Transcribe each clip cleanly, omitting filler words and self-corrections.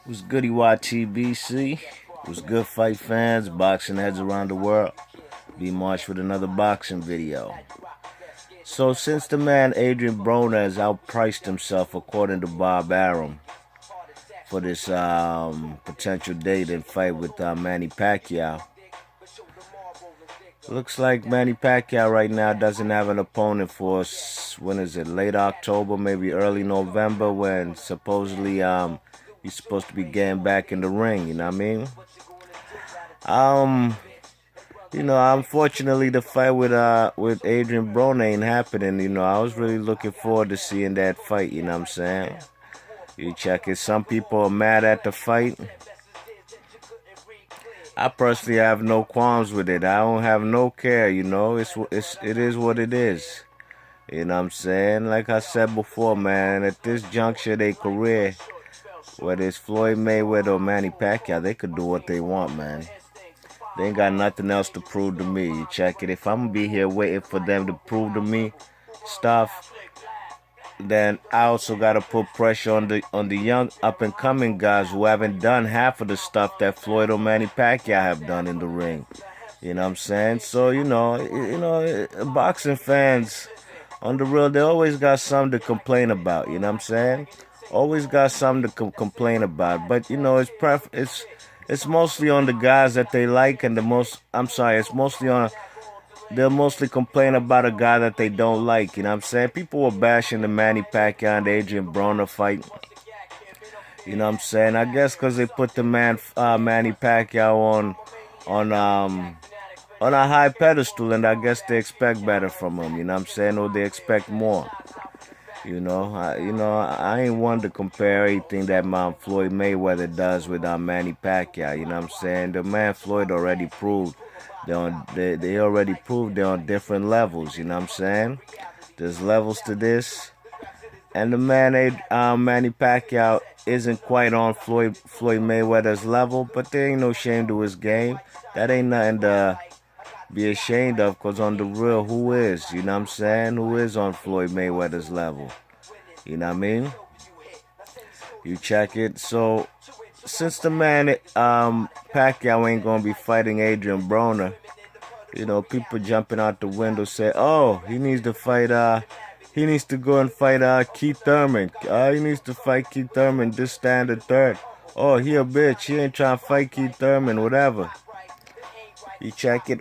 What's goody YTBC? What's good fight fans, boxing heads around the world? Be March with another boxing video. So since the man Adrien Broner has outpriced himself according to Bob Arum for this potential date and fight with Manny Pacquiao, looks like Manny Pacquiao right now doesn't have an opponent for, when is it, late October, maybe early November, when supposedly he's supposed to be getting back in the ring, you know what I mean? Um, unfortunately the fight with Adrien Broner ain't happening, I was really looking forward to seeing that fight, you know what I'm saying? You check it, some people are mad at the fight. I personally have no qualms with it. I don't have no care, it is what it is. You know what I'm saying? Like I said before, man, at this juncture of their career, whether it's Floyd Mayweather or Manny Pacquiao, they could do what they want, man. They ain't got nothing else to prove to me. You check it. If I'm gonna be here waiting for them to prove to me stuff, then I also gotta put pressure on the young up and coming guys who haven't done half of the stuff that Floyd or Manny Pacquiao have done in the ring. You know what I'm saying? So boxing fans on the real, they always got something to complain about. You know what I'm saying? Always got something to complain about. But it's mostly on the guys that they like, and it's mostly on. They'll mostly complain about a guy that they don't like. You know what I'm saying? People were bashing the Manny Pacquiao and the Adrien Broner fight. You know what I'm saying? I guess because they put the Manny Pacquiao on a high pedestal, and I guess they expect better from him. You know what I'm saying? Or they expect more. I ain't one to compare anything that Floyd Mayweather does with Manny Pacquiao. You know what I'm saying? The man Floyd already proved they already proved they're on different levels. You know what I'm saying? There's levels to this, and the man Manny Pacquiao isn't quite on Floyd Mayweather's level, but there ain't no shame to his game. That ain't nothing to be ashamed of, because on the real, who is? You know what I'm saying? Who is on Floyd Mayweather's level? You know what I mean? You check it. So since the man Pacquiao ain't gonna be fighting Adrien Broner, people jumping out the window say, oh, he needs to fight he needs to go and fight Keith Thurman. He needs to fight Keith Thurman, this standard third. Oh, he a bitch, he ain't trying to fight Keith Thurman, whatever. You check it.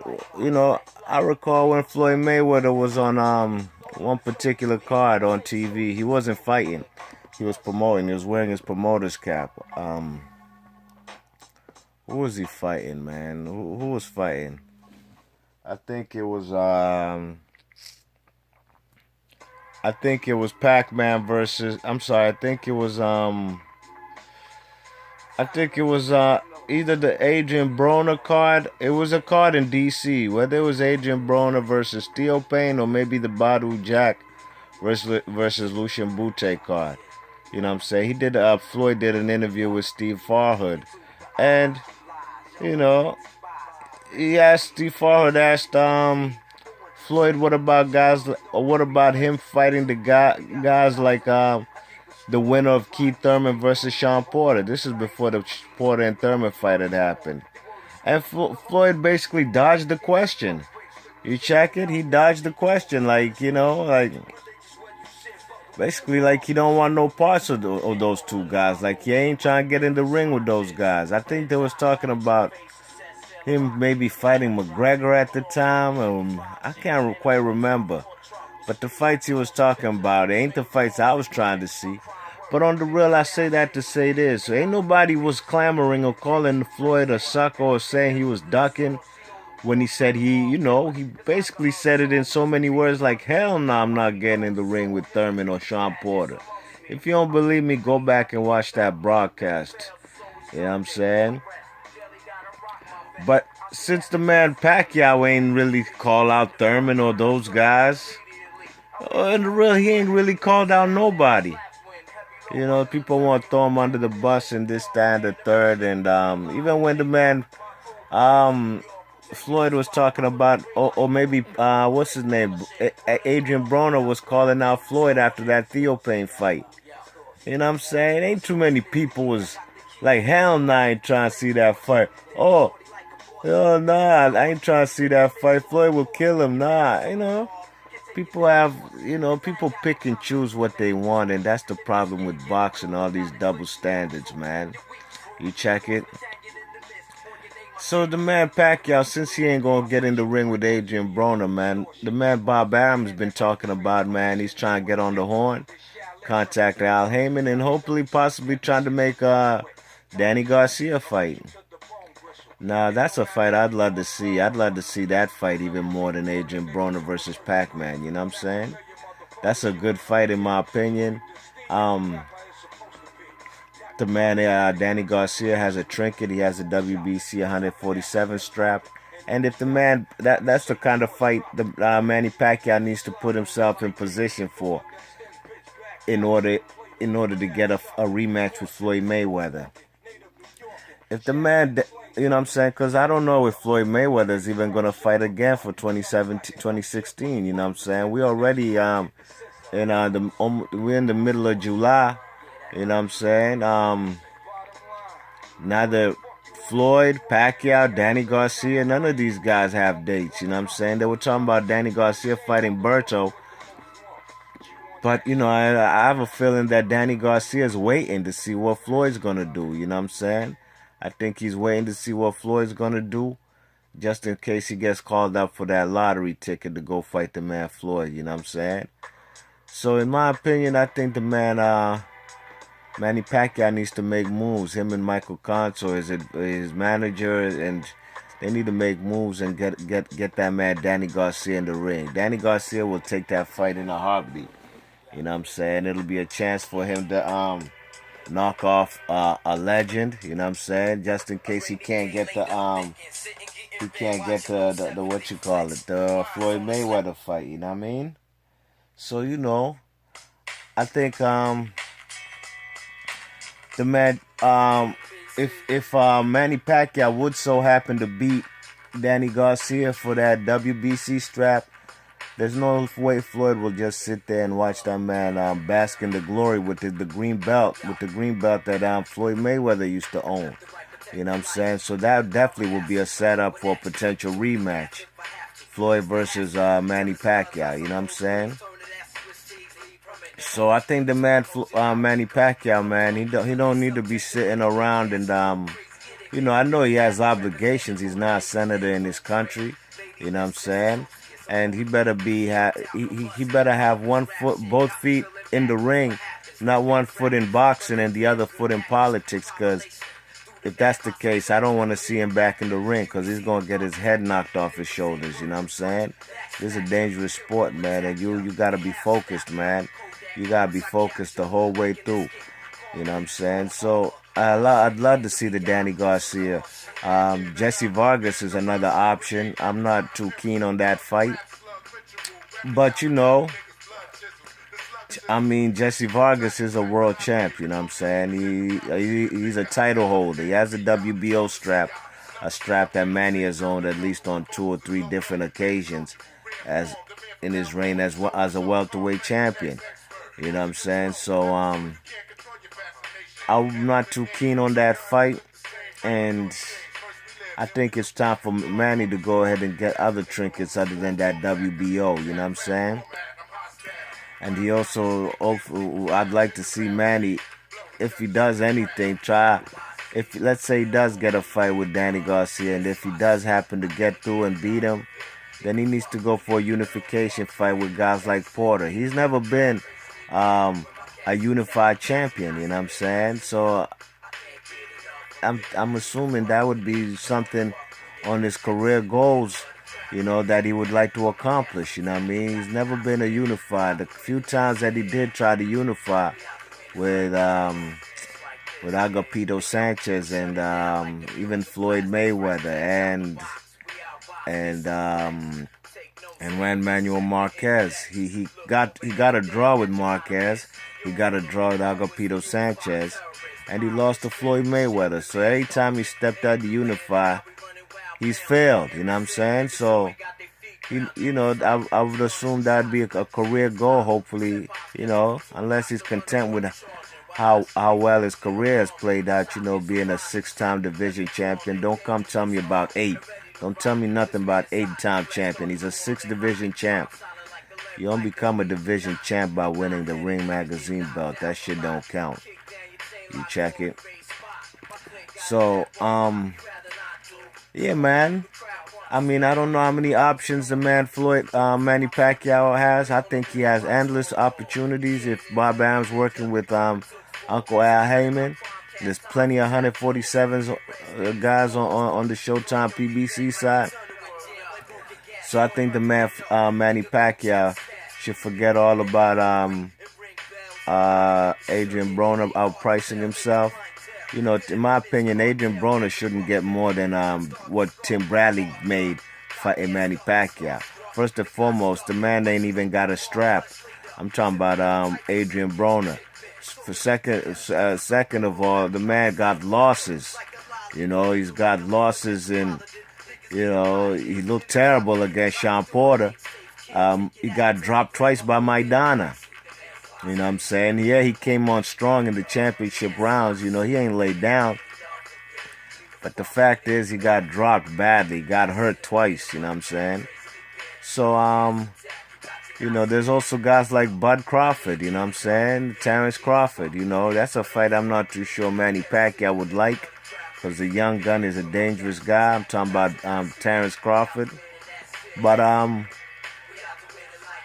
I recall when Floyd Mayweather was on one particular card on TV. He wasn't fighting. He was promoting. He was wearing his promoter's cap. Who was he fighting, man? Who was fighting? I think it was Pac-Man versus, I'm sorry, I think it was either the Adrien Broner card. It was a card in DC, whether it was Adrien Broner versus Theo Payne or maybe the Badu Jack versus Lucian Bute card. You know what I'm saying? Floyd did an interview with Steve Farhood, and Steve Farhood asked Floyd, what about him fighting the guys like the winner of Keith Thurman versus Sean Porter. This is before the Porter and Thurman fight had happened. And Floyd basically dodged the question. You check it? He dodged the question. Basically like he don't want no parts of those two guys. Like he ain't trying to get in the ring with those guys. I think they was talking about him maybe fighting McGregor at the time. I can't quite remember. But the fights he was talking about ain't the fights I was trying to see. But on the real, I say that to say this. So ain't nobody was clamoring or calling Floyd a sucker or saying he was ducking when he said he basically said it in so many words like, hell no, I'm not getting in the ring with Thurman or Sean Porter. If you don't believe me, go back and watch that broadcast. You know what I'm saying? But since the man Pacquiao ain't really called out Thurman or those guys, in the real, he ain't really called out nobody. People want to throw him under the bus and this, that, and the third. And even when the man Floyd was talking about, or maybe, what's his name? Adrien Broner was calling out Floyd after that Theo Payne fight. You know what I'm saying? Ain't too many people was Like, hell nah, I ain't trying to see that fight. Oh, hell nah, I ain't trying to see that fight. Floyd will kill him. Nah, people have, people pick and choose what they want, and that's the problem with boxing, all these double standards, man. You check it. So the man Pacquiao, since he ain't gonna get in the ring with Adrien Broner, man, the man Bob Arum's been talking about, man, he's trying to get on the horn, contact Al Heyman, and hopefully, possibly trying to make Danny Garcia fight. Nah, that's a fight I'd love to see. I'd love to see that fight even more than Adrien Broner versus Pac-Man. You know what I'm saying? That's a good fight in my opinion. Um, the man, Danny Garcia, has a trinket. He has a WBC 147 strap. And if the man, that's the kind of fight the Manny Pacquiao needs to put himself in position for in order to get a rematch with Floyd Mayweather. If the man, you know what I'm saying? Because I don't know if Floyd Mayweather is even going to fight again for 2016. You know what I'm saying? We already we're in the middle of July. You know what I'm saying? Neither Floyd, Pacquiao, Danny Garcia, none of these guys have dates. You know what I'm saying? They were talking about Danny Garcia fighting Berto. But, I have a feeling that Danny Garcia is waiting to see what Floyd's going to do. You know what I'm saying? I think he's waiting to see what Floyd's going to do just in case he gets called up for that lottery ticket to go fight the man Floyd. You know what I'm saying? So, in my opinion, I think the man Manny Pacquiao needs to make moves. Him and Michael Conso, his manager, and they need to make moves and get that man Danny Garcia in the ring. Danny Garcia will take that fight in a heartbeat. You know what I'm saying? It'll be a chance for him to knock off a legend. You know what I'm saying? Just in case he can't get the what you call it, the Floyd Mayweather fight. You know what I mean? So I think the man if Manny Pacquiao would so happen to beat Danny Garcia for that WBC strap, there's no way Floyd will just sit there and watch that man bask in the glory with the green belt, that Floyd Mayweather used to own. You know what I'm saying? So that definitely will be a setup for a potential rematch. Floyd versus Manny Pacquiao. You know what I'm saying? So I think the man Manny Pacquiao, man, he don't need to be sitting around and I know he has obligations. He's not a senator in his country. You know what I'm saying? And he better he better have both feet in the ring, not one foot in boxing and the other foot in politics. Because if that's the case, I don't want to see him back in the ring because he's gonna get his head knocked off his shoulders. You know what I'm saying? This is a dangerous sport, man, and you gotta be focused, man. You gotta be focused the whole way through. You know what I'm saying? So I'd love to see the Danny Garcia. Jesse Vargas is another option. I'm not too keen on that fight. But Jesse Vargas is a world champ, you know what I'm saying? He's a title holder. He has a WBO strap, a strap that Manny has owned at least on 2 or 3 different occasions as in his reign as a welterweight champion. You know what I'm saying? So I'm not too keen on that fight, and I think it's time for Manny to go ahead and get other trinkets other than that WBO. You know what I'm saying? And he also, I'd like to see Manny, if he does anything, let's say he does get a fight with Danny Garcia, and if he does happen to get through and beat him, then he needs to go for a unification fight with guys like Porter. He's never been a unified champion, you know what I'm saying? So I'm assuming that would be something on his career goals, that he would like to accomplish, you know what I mean? He's never been a unified. The few times that he did try to unify with Agapito Sanchez and even Floyd Mayweather and Juan Manuel Marquez. He got a draw with Marquez. He got a draw with Agapito Sanchez, and he lost to Floyd Mayweather. So every time he stepped out to unify, he's failed. You know what I'm saying? So, I would assume that'd be a career goal. Hopefully, unless he's content with how well his career has played out, being a 6-time division champion. Don't come tell me about 8. Don't tell me nothing about 8-time champion. He's a 6 division champ. You don't become a division champ by winning the Ring Magazine belt. That shit don't count. You check it. So, yeah, man. I mean, I don't know how many options the man Manny Pacquiao has. I think he has endless opportunities if Bob Arum's working with Uncle Al Heyman. There's plenty of 147 guys on the Showtime PBC side. So I think the man Manny Pacquiao should forget all about Adrien Broner outpricing himself. In my opinion, Adrien Broner shouldn't get more than what Tim Bradley made fighting Manny Pacquiao. First and foremost, the man ain't even got a strap. I'm talking about Adrien Broner. For second of all, the man got losses. He's got losses, and he looked terrible against Sean Porter. He got dropped twice by Maidana. You know what I'm saying? Yeah, he came on strong in the championship rounds. He ain't laid down. But the fact is, he got dropped badly. Got hurt twice, you know what I'm saying? So, there's also guys like Bud Crawford, you know what I'm saying? Terrence Crawford, that's a fight I'm not too sure Manny Pacquiao would like, because the young gun is a dangerous guy. I'm talking about Terrence Crawford. But,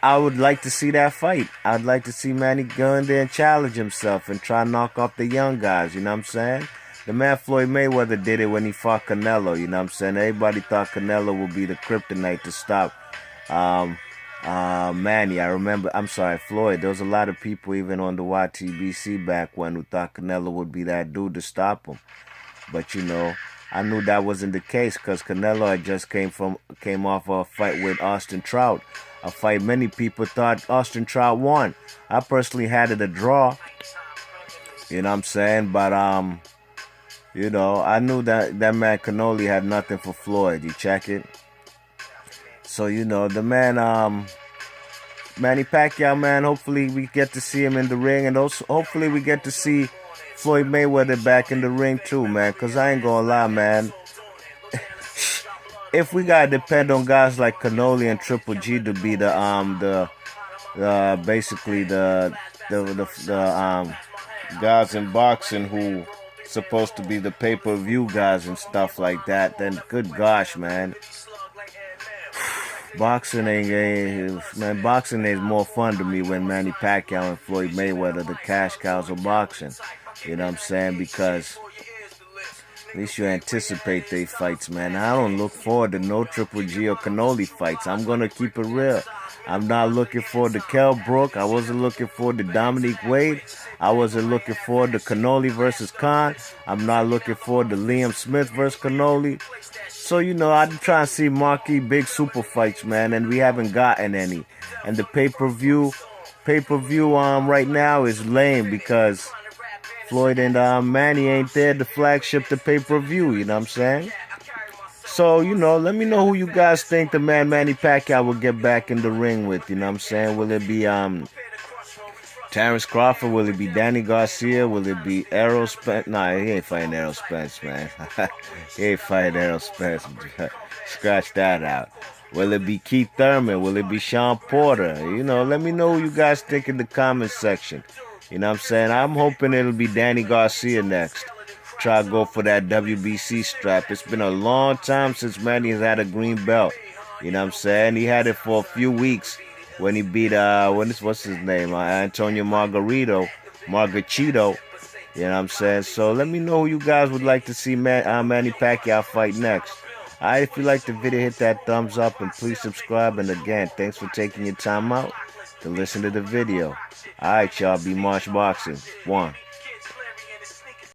I would like to see that fight. I'd like to see Manny go in there and challenge himself and try to knock off the young guys, you know what I'm saying? The man Floyd Mayweather did it when he fought Canelo, you know what I'm saying? Everybody thought Canelo would be the kryptonite to stop Manny. Floyd. There was a lot of people even on the YTBC back when who thought Canelo would be that dude to stop him. But, I knew that wasn't the case because Canelo had just came off a fight with Austin Trout. A fight many people thought Austin Trout won. I personally had it a draw. You know what I'm saying? But, I knew that man Canoli had nothing for Floyd. You check it? So, the man, Manny Pacquiao, man, hopefully we get to see him in the ring. And also, hopefully we get to see Floyd Mayweather back in the ring too, man. Because I ain't gonna lie, man. If we gotta depend on guys like Canoli and Triple G to be basically the guys in boxing who supposed to be the pay-per-view guys and stuff like that, then good gosh, man. Boxing is more fun to me when Manny Pacquiao and Floyd Mayweather, the cash cows of boxing. You know what I'm saying? Because at least you anticipate they fights, man. I don't look forward to no Triple G or Canoli fights. I'm going to keep it real. I'm not looking forward to Kell Brook. I wasn't looking forward to Dominique Wade. I wasn't looking forward to Canoli versus Khan. I'm not looking forward to Liam Smith versus Canoli. So, I'm trying to see marquee big super fights, man, and we haven't gotten any. And the pay-per-view right now is lame because Floyd and Manny ain't there to flagship the pay-per-view, you know what I'm saying? So, let me know who you guys think the man Manny Pacquiao will get back in the ring with, you know what I'm saying? Will it be Terrence Crawford? Will it be Danny Garcia? Will it be Errol Spence? Nah, he ain't fighting Errol Spence, man. He ain't fighting Errol Spence. Scratch that out. Will it be Keith Thurman? Will it be Sean Porter? Let me know who you guys think in the comments section. You know what I'm saying? I'm hoping it'll be Danny Garcia next. Try to go for that WBC strap. It's been a long time since Manny has had a green belt. You know what I'm saying? He had it for a few weeks when he beat, what's his name? Antonio Margarito. You know what I'm saying? So let me know who you guys would like to see Manny Pacquiao fight next. Alright, if you like the video, hit that thumbs up and please subscribe. And again, thanks for taking your time out to listen to the video. Alright, y'all, be March Boxing. 1.